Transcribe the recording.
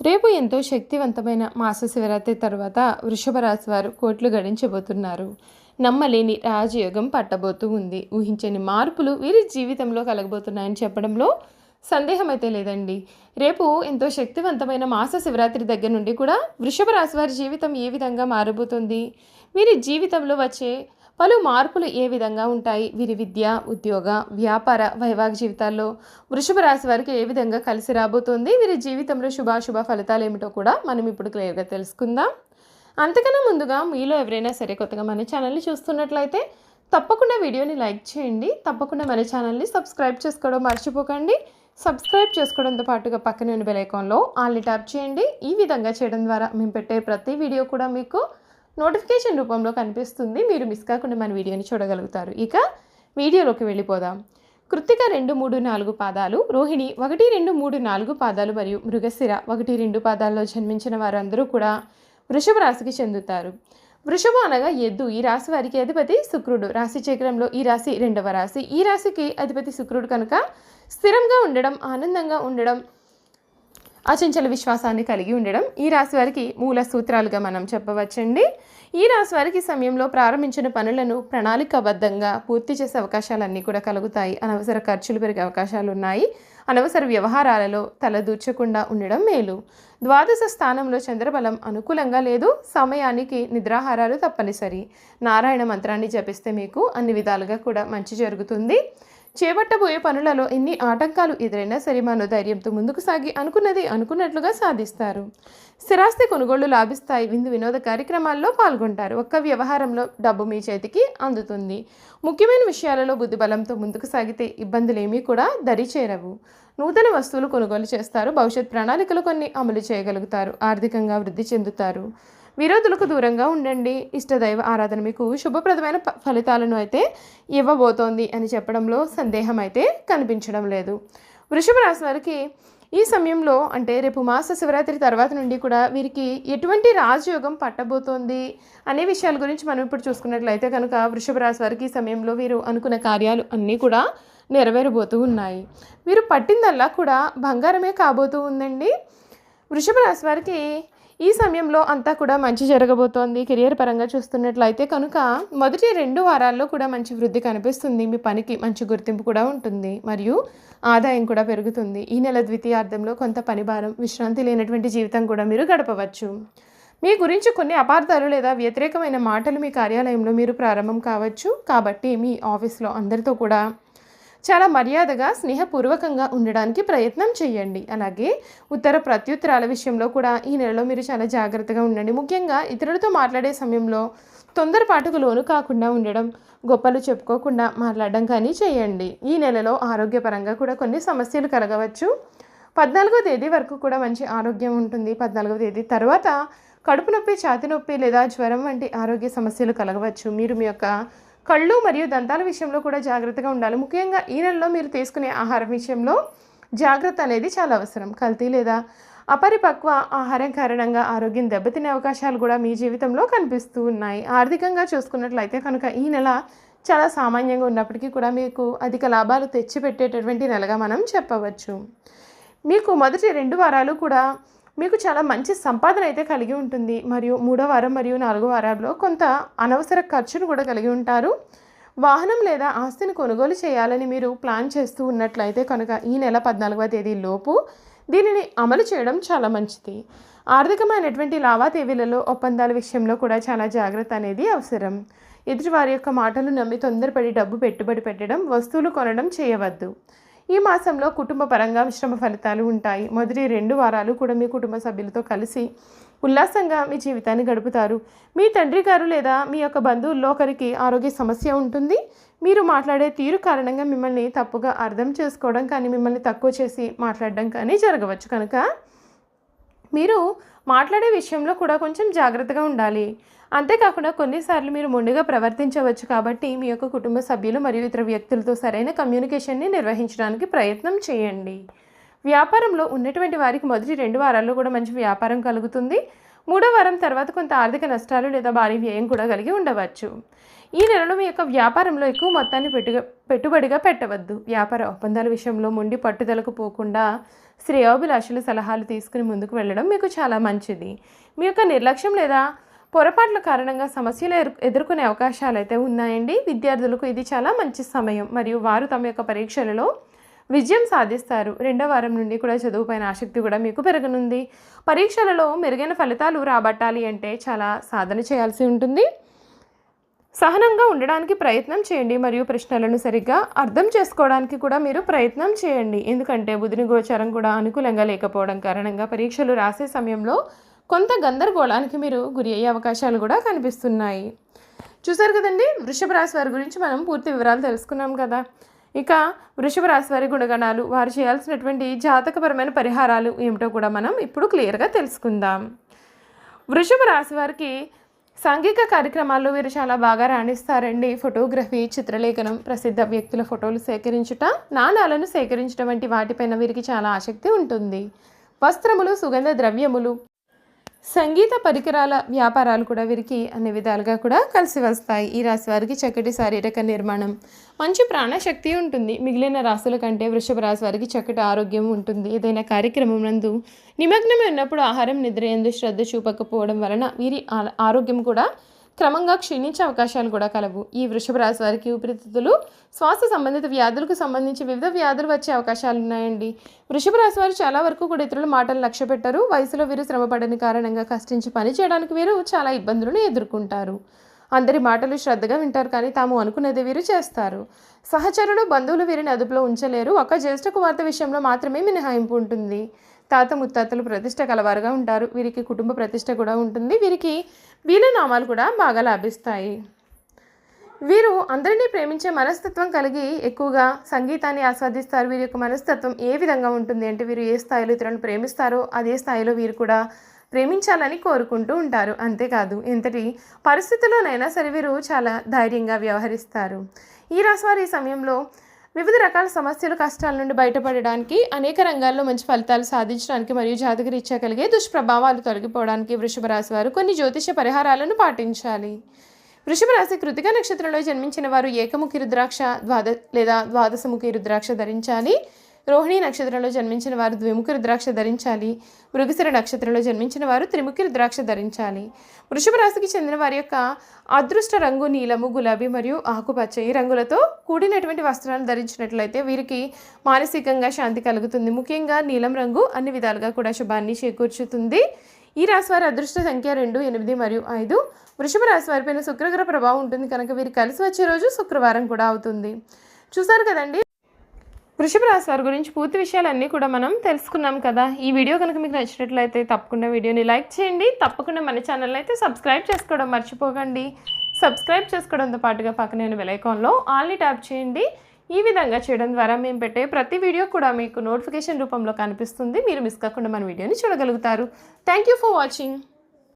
రేపు ఎంతో శక్తివంతమైన మాస శివరాత్రి తర్వాత వృషభ రాశి వారు కోట్లు గడించబోతున్నారు. నమ్మలేని రాజయోగం పట్టబోతూ ఉంది. ఊహించని మార్పులు వీరి జీవితంలో కలగబోతున్నాయని చెప్పడంలో సందేహం అయితే లేదండి. రేపు ఎంతో శక్తివంతమైన మాస శివరాత్రి దగ్గర నుండి కూడా వృషభ రాశి వారి జీవితం ఏ విధంగా మారబోతుంది, వీరి జీవితంలో వచ్చే పలు మార్పులు ఏ విధంగా ఉంటాయి, వీరి విద్య, ఉద్యోగ, వ్యాపార, వైవాహిక జీవితాల్లో వృషభ రాశి వారికి ఏ విధంగా కలిసి రాబోతోంది, వీరి జీవితంలో శుభాశుభ ఫలితాలు ఏమిటో కూడా మనం ఇప్పుడు క్లియర్గా తెలుసుకుందాం. అంతకన్నా ముందుగా మీలో ఎవరైనా సరే కొత్తగా మన ఛానల్ని చూస్తున్నట్లయితే తప్పకుండా వీడియోని లైక్ చేయండి. తప్పకుండా మన ఛానల్ని సబ్స్క్రైబ్ చేసుకోవడం మర్చిపోకండి. సబ్స్క్రైబ్ చేసుకోవడంతో పాటుగా పక్కనే ఉన్న బెల్ ఐకాన్లో ఆల్ని ట్యాప్ చేయండి. ఈ విధంగా చేయడం ద్వారా మేము పెట్టే ప్రతి వీడియో కూడా మీకు నోటిఫికేషన్ రూపంలో కనిపిస్తుంది. మీరు మిస్ కాకుండా మన వీడియోని చూడగలుగుతారు. ఇక వీడియోలోకి వెళ్ళిపోదాం. కృత్తిక 2, 3, 4 పాదాలు, రోహిణి 1, 2, 3, 4 పాదాలు మరియు మృగశిర 1, 2 పాదాల్లో జన్మించిన వారందరూ కూడా వృషభ రాశికి చెందుతారు. వృషభం అనగా ఎద్దు. ఈ రాశి వారికి అధిపతి శుక్రుడు. రాశి చక్రంలో ఈ రాశి 2వ రాశి. ఈ రాశికి అధిపతి శుక్రుడు కనుక స్థిరంగా ఉండడం, ఆనందంగా ఉండడం, అచంచల విశ్వాసాన్ని కలిగి ఉండడం ఈ రాశి వారికి మూల సూత్రాలుగా మనం చెప్పవచ్చండి. ఈ రాశి వారికి సమయంలో ప్రారంభించిన పనులను ప్రణాళికాబద్ధంగా పూర్తి చేసే అవకాశాలన్నీ కూడా కలుగుతాయి. అనవసర ఖర్చులు పెరిగే అవకాశాలు ఉన్నాయి. అనవసర వ్యవహారాలలో తలదూర్చకుండా ఉండడం మేలు. ద్వాదశ స్థానంలో చంద్రబలం అనుకూలంగా లేదు. సమయానికి నిద్రాహారాలు తప్పనిసరి. నారాయణ మంత్రాన్ని జపిస్తే మీకు అన్ని విధాలుగా కూడా మంచి జరుగుతుంది. చేపట్టబోయే పనులలో ఎన్ని ఆటంకాలు ఎదురైనా సరే మనోధైర్యంతో ముందుకు సాగి అనుకున్నది అనుకున్నట్లుగా సాధిస్తారు. స్థిరాస్తి కొనుగోళ్లు లాభిస్తాయి. విందు వినోద కార్యక్రమాల్లో పాల్గొంటారు. ఒక్క వ్యవహారంలో డబ్బు మీ చేతికి అందుతుంది. ముఖ్యమైన విషయాలలో బుద్ధిబలంతో ముందుకు సాగితే ఇబ్బందులేమీ కూడా దరి చేరవు. నూతన వస్తువులు కొనుగోలు చేస్తారు. భవిష్యత్ ప్రణాళికలు కొన్ని అమలు చేయగలుగుతారు. ఆర్థికంగా వృద్ధి చెందుతారు. విరోధులకు దూరంగా ఉండండి. ఇష్టదైవ ఆరాధన మీకు శుభప్రదమైన ఫలితాలను అయితే ఇవ్వబోతోంది అని చెప్పడంలో సందేహం అయితే కనిపించడం లేదు. వృషభ రాశి వారికి ఈ సమయంలో అంటే రేపు మాస శివరాత్రి తర్వాత నుండి కూడా వీరికి ఎటువంటి రాజయోగం పట్టబోతోంది అనే విషయాల గురించి మనం ఇప్పుడు చూసుకున్నట్లయితే కనుక వృషభ రాశి వారికి ఈ సమయంలో వీరు అనుకున్న కార్యాలు అన్నీ కూడా నెరవేరబోతూ ఉన్నాయి. వీరు పట్టిందల్లా కూడా బంగారమే కాబోతూ ఉందండి. వృషభ రాశి వారికి ఈ సమయంలో అంతా కూడా మంచి జరగబోతోంది. కెరియర్ పరంగా చూస్తున్నట్లయితే కనుక మొదటి 2 వారాల్లో కూడా మంచి వృద్ధి కనిపిస్తుంది. మీ పనికి మంచి గుర్తింపు కూడా ఉంటుంది మరియు ఆదాయం కూడా పెరుగుతుంది. ఈ నెల ద్వితీయార్థంలో కొంత పని భారం, విశ్రాంతి లేనటువంటి జీవితం కూడా మీరు గడపవచ్చు. మీ గురించి కొన్ని అపార్థాలు లేదా వ్యతిరేకమైన మాటలు మీ కార్యాలయంలో మీరు ప్రారంభం కావచ్చు. కాబట్టి మీ ఆఫీస్లో అందరితో కూడా చాలా మర్యాదగా, స్నేహపూర్వకంగా ఉండడానికి ప్రయత్నం చేయండి. అలాగే ఉత్తర ప్రత్యుత్తరాల విషయంలో కూడా ఈ నెలలో మీరు చాలా జాగ్రత్తగా ఉండండి. ముఖ్యంగా ఇతరులతో మాట్లాడే సమయంలో తొందరపాటుకు లోను కాకుండా ఉండడం, గొప్పలు చెప్పుకోకుండా మాట్లాడడం కానీ చేయండి. ఈ నెలలో ఆరోగ్యపరంగా కూడా కొన్ని సమస్యలు కలగవచ్చు. 14వ తేదీ వరకు కూడా మంచి ఆరోగ్యం ఉంటుంది. 14వ తేదీ తర్వాత కడుపు నొప్పి, ఛాతి నొప్పి లేదా జ్వరం వంటి ఆరోగ్య సమస్యలు కలగవచ్చు. మీరు మీ యొక్క కళ్ళు మరియు దంతాల విషయంలో కూడా జాగ్రత్తగా ఉండాలి. ముఖ్యంగా ఈ నెలలో మీరు తీసుకునే ఆహారం విషయంలో జాగ్రత్త అనేది చాలా అవసరం. కల్తీ లేదా అపరిపక్వ ఆహారం కారణంగా ఆరోగ్యం దెబ్బతినే అవకాశాలు కూడా మీ జీవితంలో కనిపిస్తూ ఉన్నాయి. ఆర్థికంగా చూసుకున్నట్లయితే కనుక ఈ నెల చాలా సామాన్యంగా ఉన్నప్పటికీ కూడా మీకు అధిక లాభాలు తెచ్చిపెట్టేటటువంటి నెలగా మనం చెప్పవచ్చు. మీకు మొదటి 2 వారాలు కూడా మీకు చాలా మంచి సంపాదన అయితే కలిగి ఉంటుంది. మరియు 3వ వారం మరియు 4వ వారాల్లో కొంత అనవసర ఖర్చును కూడా కలిగి ఉంటారు. వాహనం లేదా ఆస్తిని కొనుగోలు చేయాలని మీరు ప్లాన్ చేస్తూ ఉన్నట్లయితే కనుక ఈ నెల 14వ తేదీ లోపు దీనిని అమలు చేయడం చాలా మంచిది. ఆర్థికమైనటువంటి లావాదేవీలలో ఒప్పందాల విషయంలో కూడా చాలా జాగ్రత్త అనేది అవసరం. ఎదుటివారి యొక్క మాటలు నమ్మి తొందరపడి డబ్బు పెట్టుబడి పెట్టడం, వస్తువులు కొనడం చేయవద్దు. ఈ మాసంలో కుటుంబ పరంగా మిశ్రమ ఫలితాలు ఉంటాయి. మొదటి 2 వారాలు కూడా మీ కుటుంబ సభ్యులతో కలిసి ఉల్లాసంగా మీ జీవితాన్ని గడుపుతారు. మీ తండ్రి గారు లేదా మీ యొక్క బంధువుల్లో ఒకరికి ఆరోగ్య సమస్య ఉంటుంది. మీరు మాట్లాడే తీరు కారణంగా మిమ్మల్ని తప్పుగా అర్థం చేసుకోవడం కానీ, మిమ్మల్ని తక్కువ చేసి మాట్లాడడం కానీ జరగవచ్చు. కనుక మీరు మాట్లాడే విషయంలో కూడా కొంచెం జాగ్రత్తగా ఉండాలి. అంతేకాకుండా కొన్నిసార్లు మీరు మొండిగా ప్రవర్తించవచ్చు. కాబట్టి మీ యొక్క కుటుంబ సభ్యులు మరియు ఇతర వ్యక్తులతో సరైన కమ్యూనికేషన్ని నిర్వహించడానికి ప్రయత్నం చేయండి. వ్యాపారంలో ఉన్నటువంటి వారికి మొదటి 2 వారాల్లో కూడా మంచి వ్యాపారం కలుగుతుంది. మూడో వారం తర్వాత కొంత ఆర్థిక నష్టాలు లేదా భారీ వ్యయం కూడా కలిగి ఉండవచ్చు. ఈ నెలలో మీ యొక్క వ్యాపారంలో ఎక్కువ మొత్తాన్ని పెట్టుబడిగా పెట్టవద్దు. వ్యాపార ఒప్పందాల విషయంలో మొండి పట్టుదలకు పోకుండా శ్రేయోభిలాషుల సలహాలు తీసుకుని ముందుకు వెళ్ళడం మీకు చాలా మంచిది. మీ యొక్క నిర్లక్ష్యం లేదా పొరపాట్ల కారణంగా సమస్యలు ఎదుర్కొనే అవకాశాలు అయితే ఉన్నాయండి. విద్యార్థులకు ఇది చాలా మంచి సమయం మరియు వారు తమ యొక్క పరీక్షలలో విజయం సాధిస్తారు. రెండో వారం నుండి కూడా చదువుపైన ఆసక్తి కూడా మీకు పెరగనుంది. పరీక్షలలో మెరుగైన ఫలితాలు రాబట్టాలి అంటే చాలా సాధన చేయాల్సి ఉంటుంది. సహనంగా ఉండడానికి ప్రయత్నం చేయండి మరియు ప్రశ్నలను సరిగ్గా అర్థం చేసుకోవడానికి కూడా మీరు ప్రయత్నం చేయండి. ఎందుకంటే బుధుని గోచారం కూడా అనుకూలంగా లేకపోవడం కారణంగా పరీక్షలు రాసే సమయంలో కొంత గందరగోళానికి మీరు గురి అయ్యే అవకాశాలు కూడా కనిపిస్తున్నాయి. చూసారు కదండి, వృషభ రాశి వారి గురించి మనం పూర్తి వివరాలు తెలుసుకున్నాం కదా. ఇక వృషభ రాశి వారి గుణగణాలు, వారు చేయాల్సినటువంటి జాతకపరమైన పరిహారాలు ఏమిటో కూడా మనం ఇప్పుడు క్లియర్గా తెలుసుకుందాం. వృషభ రాశి వారికి సాంఘిక కార్యక్రమాల్లో వీరు చాలా బాగా రాణిస్తారండి. ఫోటోగ్రఫీ, చిత్రలేఖనం, ప్రసిద్ధ వ్యక్తుల ఫోటోలు సేకరించుట, నాణాలను సేకరించడం వంటి వాటిపైన వీరికి చాలా ఆసక్తి ఉంటుంది. వస్త్రములు, సుగంధ ద్రవ్యములు, సంగీత పరికరాల వ్యాపారాలు కూడా వీరికి అన్ని విధాలుగా కూడా కలిసి వస్తాయి. ఈ రాశి వారికి చక్కటి శారీరక నిర్మాణం, మంచి ప్రాణశక్తి ఉంటుంది. మిగిలిన రాశుల కంటే వృషభ రాశి వారికి చక్కటి ఆరోగ్యం ఉంటుంది. ఏదైనా కార్యక్రమం నందు నిమగ్నమై ఉన్నప్పుడు ఆహారం, నిద్ర యందు శ్రద్ధ చూపకపోవడం వలన వీరి ఆరోగ్యం కూడా క్రమంగా క్షీణించే అవకాశాలు కూడా కలవు. ఈ వృషభ రాశి వారికి ఊపిరితిత్తులు, శ్వాస సంబంధిత వ్యాధులకు సంబంధించి వివిధ వ్యాధులు వచ్చే అవకాశాలు ఉన్నాయండి. వృషభ రాశి వారు చాలా వరకు కూడా ఇతరుల మాటలు లక్ష్య పెట్టరు. వయసులో వీరు శ్రమపడని కారణంగా కష్టించి పని చేయడానికి వీరు చాలా ఇబ్బందులను ఎదుర్కొంటారు. అందరి మాటలు శ్రద్ధగా వింటారు, కానీ తాము అనుకునేది వీరు చేస్తారు. సహచరులు, బంధువులు వీరిని అదుపులో ఉంచలేరు. ఒక జ్యేష్ఠ కుమార్తె విషయంలో మాత్రమే మినహాయింపు ఉంటుంది. తాత ముత్తాతలు ప్రతిష్ట కలవారుగా ఉంటారు. వీరికి కుటుంబ ప్రతిష్ట కూడా ఉంటుంది. వీరికి వీలునామాలు కూడా బాగా లాభిస్తాయి. వీరు అందరినీ ప్రేమించే మనస్తత్వం కలిగి ఎక్కువగా సంగీతాన్ని ఆస్వాదిస్తారు. వీరి యొక్క మనస్తత్వం ఏ విధంగా ఉంటుంది అంటే, వీరు ఏ స్థాయిలో ఇతరులను ప్రేమిస్తారో అదే స్థాయిలో వీరు కూడా ప్రేమించాలని కోరుకుంటూ ఉంటారు. అంతేకాదు, ఎంతటి పరిస్థితుల్లోనైనా సరే వీరు చాలా ధైర్యంగా వ్యవహరిస్తారు. ఈ రాశివారు ఈ సమయంలో వివిధ రకాల సమస్యలు, కష్టాల నుండి బయటపడడానికి, అనేక రంగాల్లో మంచి ఫలితాలు సాధించడానికి మరియు జాతకరీత్యా కలిగే దుష్ప్రభావాలు తొలగిపోవడానికి వృషభ రాశి వారు కొన్ని జ్యోతిష పరిహారాలను పాటించాలి. వృషభ రాశి కృతికా నక్షత్రంలో జన్మించిన వారు ఏకముఖి రుద్రాక్ష లేదా ద్వాదశముఖి రుద్రాక్ష ధరించాలి. రోహిణి నక్షత్రంలో జన్మించిన వారు ద్విముఖి రుద్రాక్ష ధరించాలి. మృగశిర నక్షత్రంలో జన్మించిన వారు త్రిముఖి రుద్రాక్ష ధరించాలి. వృషభ రాశికి చెందిన వారి యొక్క అదృష్ట రంగు నీలము, గులాబీ మరియు ఆకుపచ్చ. ఈ రంగులతో కూడినటువంటి వస్త్రాలను ధరించినట్లయితే వీరికి మానసికంగా శాంతి కలుగుతుంది. ముఖ్యంగా నీలం రంగు అన్ని విధాలుగా కూడా శుభాన్ని చేకూర్చుతుంది. ఈ రాశి వారి అదృష్ట సంఖ్య 2, 8 మరియు 5. వృషభ రాశి వారిపైన శుక్రగ్రహ ప్రభావం ఉంటుంది కనుక వీరు కలిసి వచ్చే రోజు శుక్రవారం కూడా అవుతుంది. చూసారు కదండి, వృషభ రాశి వారి గురించి పూర్తి విషయాలన్నీ కూడా మనం తెలుసుకున్నాం కదా. ఈ వీడియో కనుక మీకు నచ్చినట్లయితే తప్పకుండా వీడియోని లైక్ చేయండి. తప్పకుండా మన ఛానల్ అయితే సబ్స్క్రైబ్ చేసుకోవడం మర్చిపోకండి. సబ్స్క్రైబ్ చేసుకోవడంతో పాటుగా పక్కనే బెల్ ఐకాన్లో ఆల్ని ట్యాప్ చేయండి. ఈ విధంగా చేయడం ద్వారా మేము పెట్టే ప్రతి వీడియో కూడా మీకు నోటిఫికేషన్ రూపంలో కనిపిస్తుంది. మీరు మిస్ కాకుండా మన వీడియోని చూడగలుగుతారు. Thank you for watching.